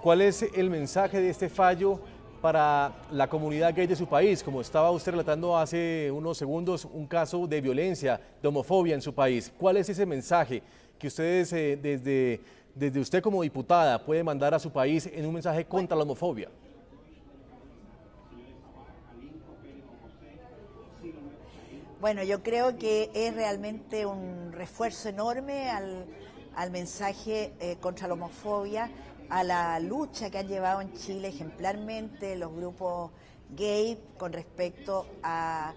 ¿Cuál es el mensaje de este fallo para la comunidad gay de su país? Como estaba usted relatando hace unos segundos, un caso de violencia, de homofobia en su país. ¿Cuál es ese mensaje que ustedes, desde usted como diputada, puede mandar a su país en un mensaje contra la homofobia? Bueno, yo creo que es realmente un refuerzo enorme al mensaje contra la homofobia, a la lucha que han llevado en Chile ejemplarmente los grupos gay con respecto a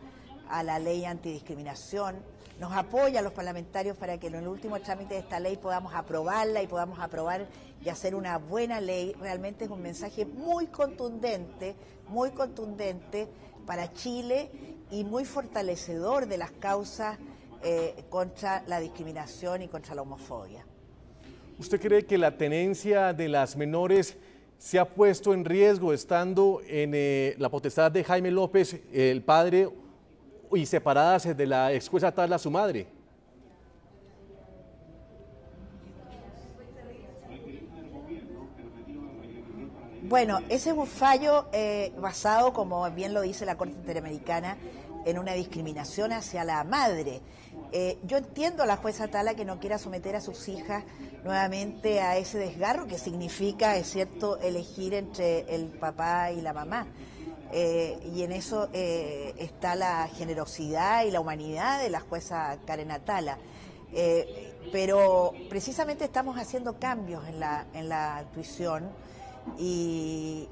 la ley antidiscriminación. Nos apoya a los parlamentarios para que en el último trámite de esta ley podamos aprobarla y podamos aprobar y hacer una buena ley. Realmente es un mensaje muy contundente para Chile y muy fortalecedor de las causas contra la discriminación y contra la homofobia. ¿Usted cree que la tenencia de las menores se ha puesto en riesgo estando en la potestad de Jaime López, el padre, y separadas de la ex jueza Atala, su madre? Bueno, ese es un fallo basado, como bien lo dice la Corte Interamericana, en una discriminación hacia la madre. Yo entiendo a la jueza Atala que no quiera someter a sus hijas nuevamente a ese desgarro que significa, es cierto, elegir entre el papá y la mamá. Y en eso está la generosidad y la humanidad de la jueza Karen Atala. Pero precisamente estamos haciendo cambios en la tuición y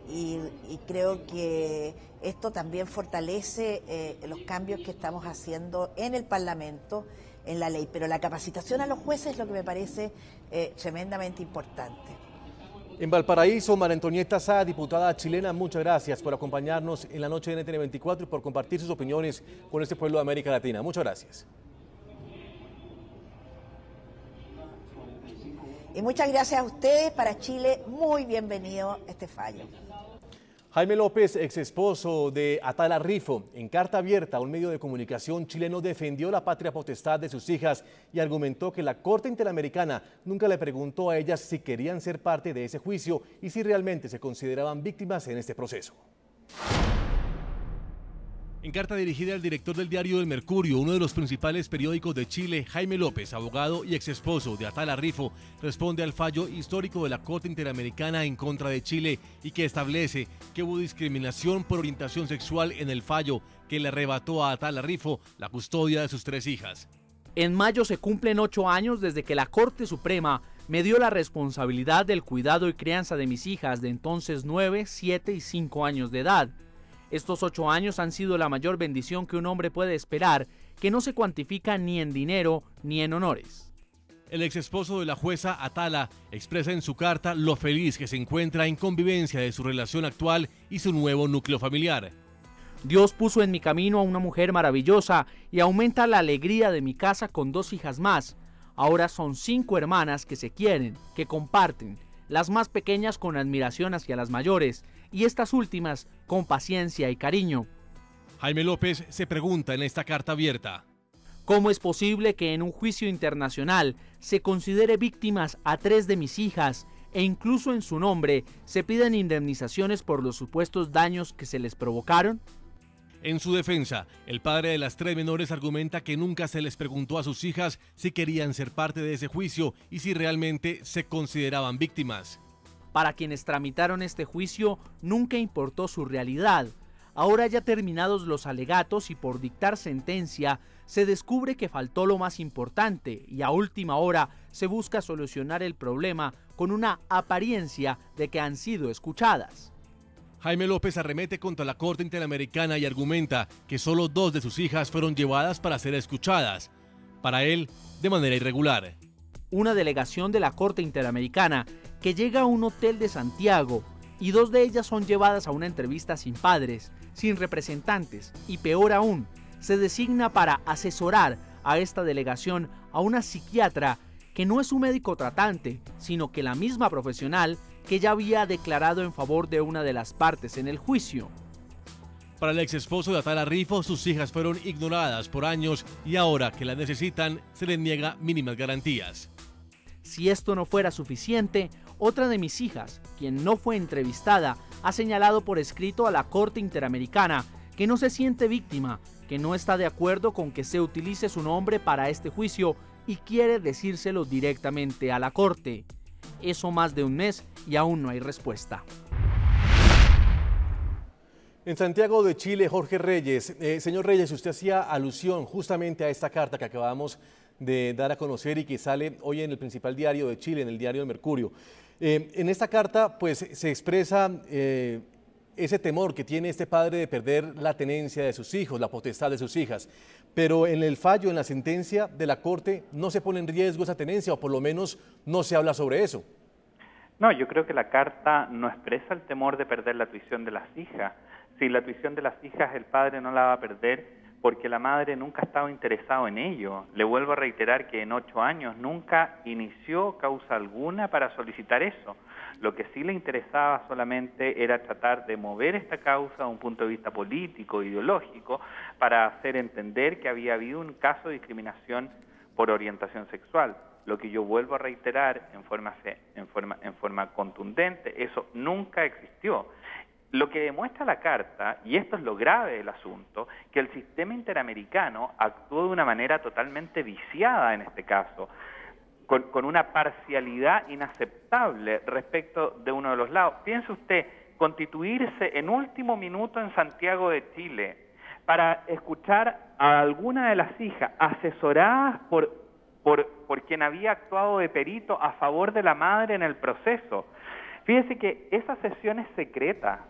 creo que esto también fortalece los cambios que estamos haciendo en el Parlamento, en la ley. Pero la capacitación a los jueces es lo que me parece tremendamente importante. En Valparaíso, María Antonieta Sá, diputada chilena, muchas gracias por acompañarnos en la noche de NTN 24 y por compartir sus opiniones con este pueblo de América Latina. Muchas gracias. Y muchas gracias a ustedes. Para Chile, muy bienvenido este fallo. Jaime López, ex esposo de Atala Rifo, en carta abierta a un medio de comunicación chileno, defendió la patria potestad de sus hijas y argumentó que la Corte Interamericana nunca le preguntó a ellas si querían ser parte de ese juicio y si realmente se consideraban víctimas en este proceso. En carta dirigida al director del diario El Mercurio, uno de los principales periódicos de Chile, Jaime López, abogado y exesposo de Atala Rifo, responde al fallo histórico de la Corte Interamericana en contra de Chile y que establece que hubo discriminación por orientación sexual en el fallo que le arrebató a Atala Rifo la custodia de sus 3 hijas. En mayo se cumplen 8 años desde que la Corte Suprema me dio la responsabilidad del cuidado y crianza de mis hijas de entonces 9, 7 y 5 años de edad. Estos 8 años han sido la mayor bendición que un hombre puede esperar, que no se cuantifica ni en dinero ni en honores. El ex esposo de la jueza Atala expresa en su carta lo feliz que se encuentra en convivencia de su relación actual y su nuevo núcleo familiar. Dios puso en mi camino a una mujer maravillosa y aumenta la alegría de mi casa con 2 hijas más. Ahora son 5 hermanas que se quieren, que comparten, las más pequeñas con admiración hacia las mayores y estas últimas con paciencia y cariño. Jaime López se pregunta en esta carta abierta: ¿cómo es posible que en un juicio internacional se considere víctimas a 3 de mis hijas e incluso en su nombre se pidan indemnizaciones por los supuestos daños que se les provocaron? En su defensa, el padre de las 3 menores argumenta que nunca se les preguntó a sus hijas si querían ser parte de ese juicio y si realmente se consideraban víctimas. Para quienes tramitaron este juicio, nunca importó su realidad. Ahora ya terminados los alegatos y por dictar sentencia, se descubre que faltó lo más importante y a última hora se busca solucionar el problema con una apariencia de que han sido escuchadas. Jaime López arremete contra la Corte Interamericana y argumenta que solo 2 de sus hijas fueron llevadas para ser escuchadas, para él de manera irregular. Una delegación de la Corte Interamericana que llega a un hotel de Santiago y 2 de ellas son llevadas a una entrevista sin padres, sin representantes y peor aún, se designa para asesorar a esta delegación a una psiquiatra que no es un médico tratante, sino que la misma profesional que ya había declarado en favor de una de las partes en el juicio. Para el ex esposo de Atala Rifo, sus hijas fueron ignoradas por años y ahora que las necesitan se les niega mínimas garantías. Si esto no fuera suficiente, Otra de mis hijas, quien no fue entrevistada, ha señalado por escrito a la Corte Interamericana que no se siente víctima, que no está de acuerdo con que se utilice su nombre para este juicio y quiere decírselo directamente a la Corte. Eso más de un mes y aún no hay respuesta. En Santiago de Chile, Jorge Reyes. Señor Reyes, usted hacía alusión justamente a esta carta que acabamos de dar a conocer y que sale hoy en el principal diario de Chile, en el diario El Mercurio. En esta carta pues se expresa ese temor que tiene este padre de perder la tenencia de sus hijos, la potestad de sus hijas. Pero en el fallo, en la sentencia de la Corte, no se pone en riesgo esa tenencia, o por lo menos no se habla sobre eso. No, yo creo que la carta no expresa el temor de perder la tuición de las hijas. Si la tuición de las hijas el padre no la va a perder porque la madre nunca ha estado interesado en ello. Le vuelvo a reiterar que en 8 años nunca inició causa alguna para solicitar eso. Lo que sí le interesaba solamente era tratar de mover esta causa a un punto de vista político, ideológico, para hacer entender que había habido un caso de discriminación por orientación sexual. Lo que yo vuelvo a reiterar en forma contundente, eso nunca existió. Lo que demuestra la carta, y esto es lo grave del asunto, que el sistema interamericano actuó de una manera totalmente viciada en este caso, con una parcialidad inaceptable respecto de uno de los lados. Piense usted, constituirse en último minuto en Santiago de Chile para escuchar a alguna de las hijas asesoradas por quien había actuado de perito a favor de la madre en el proceso. Fíjese que esa sesión es secreta.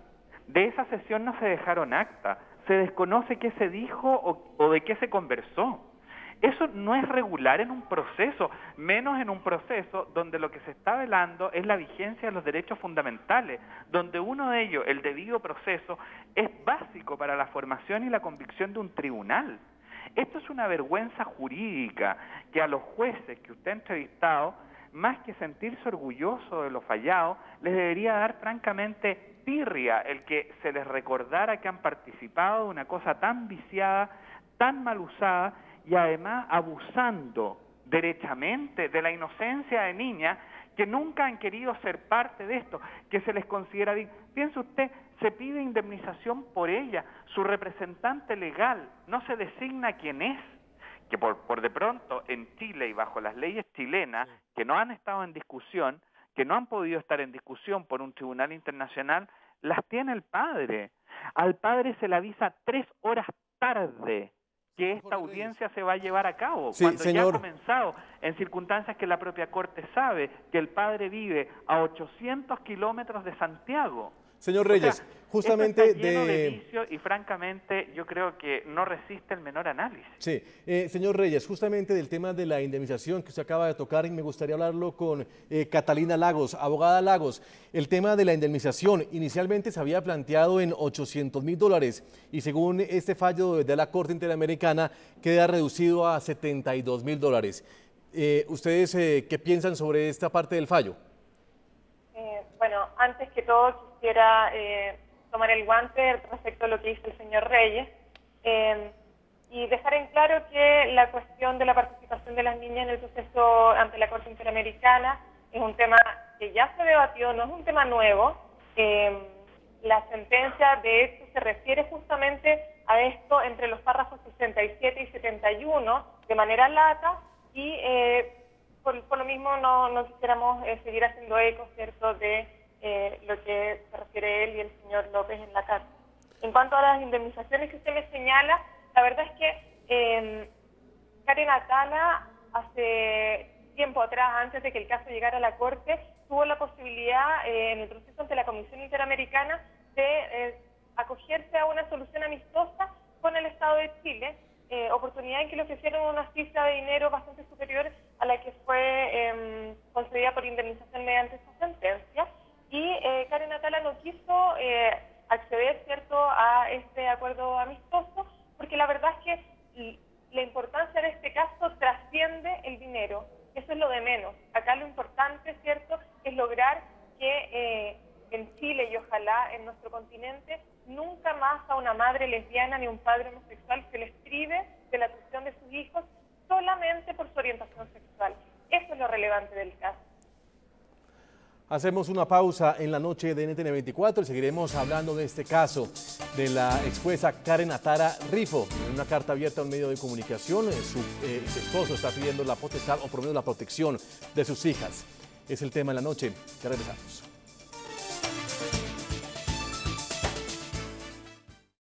De esa sesión no se dejaron acta, se desconoce qué se dijo o de qué se conversó. Eso no es regular en un proceso, menos en un proceso donde lo que se está velando es la vigencia de los derechos fundamentales, donde uno de ellos, el debido proceso, es básico para la formación y la convicción de un tribunal. Esto es una vergüenza jurídica que a los jueces que usted ha entrevistado, más que sentirse orgulloso de lo fallado, les debería dar francamente tirria el que se les recordara que han participado de una cosa tan viciada, tan mal usada y además abusando derechamente de la inocencia de niñas que nunca han querido ser parte de esto, que se les considera... Piense usted, se pide indemnización por ella, su representante legal no se designa quién es, que por de pronto en Chile y bajo las leyes chilenas, que no han estado en discusión, que no han podido estar en discusión por un tribunal internacional, las tiene el padre. Al padre se le avisa 3 horas tarde que esta audiencia se va a llevar a cabo, sí, cuando señor. ya ha comenzado, en circunstancias que la propia Corte sabe que el padre vive a 800 kilómetros de Santiago. Señor Reyes, o sea, justamente esto está lleno de vicio y francamente yo creo que no resiste el menor análisis. Sí, señor Reyes, justamente del tema de la indemnización que usted acaba de tocar, y me gustaría hablarlo con Catalina Lagos, abogada Lagos. El tema de la indemnización inicialmente se había planteado en $800.000 y según este fallo de la Corte Interamericana queda reducido a $72.000. ¿Ustedes qué piensan sobre esta parte del fallo? Bueno, antes que todo quisiera tomar el guante respecto a lo que dice el señor Reyes y dejar en claro que la cuestión de la participación de las niñas en el proceso ante la Corte Interamericana es un tema que ya se debatió, no es un tema nuevo. La sentencia, de hecho, se refiere justamente a esto entre los párrafos 67 y 71 de manera lata y por lo mismo no quisiéramos seguir haciendo eco, ¿cierto?, de lo que se refiere él y el señor López en la carta. En cuanto a las indemnizaciones que usted me señala, la verdad es que Karen Atala hace tiempo atrás, antes de que el caso llegara a la Corte, tuvo la posibilidad en el proceso ante la Comisión Interamericana de acogerse a una solución amistosa con el Estado de Chile, oportunidad en que le ofrecieron una cifra de dinero bastante superior a la que fue concedida por indemnización mediante esta sentencia. Y Karen Atala no quiso acceder, ¿cierto?, a este acuerdo amistoso, porque la verdad es que la importancia de este caso trasciende el dinero. Eso es lo de menos. Acá lo importante, ¿cierto?, es lograr que en Chile y ojalá en nuestro continente nunca más a una madre lesbiana ni un padre homosexual se les prive de la tuición de sus hijos solamente por su orientación sexual. Eso es lo relevante del caso. Hacemos una pausa en la noche de NTN 24 y seguiremos hablando de este caso de la exjueza Karen Atala Rifo. En una carta abierta a un medio de comunicación, su esposo está pidiendo la potestad o por lo menos la protección de sus hijas. Es el tema en la noche. Ya regresamos.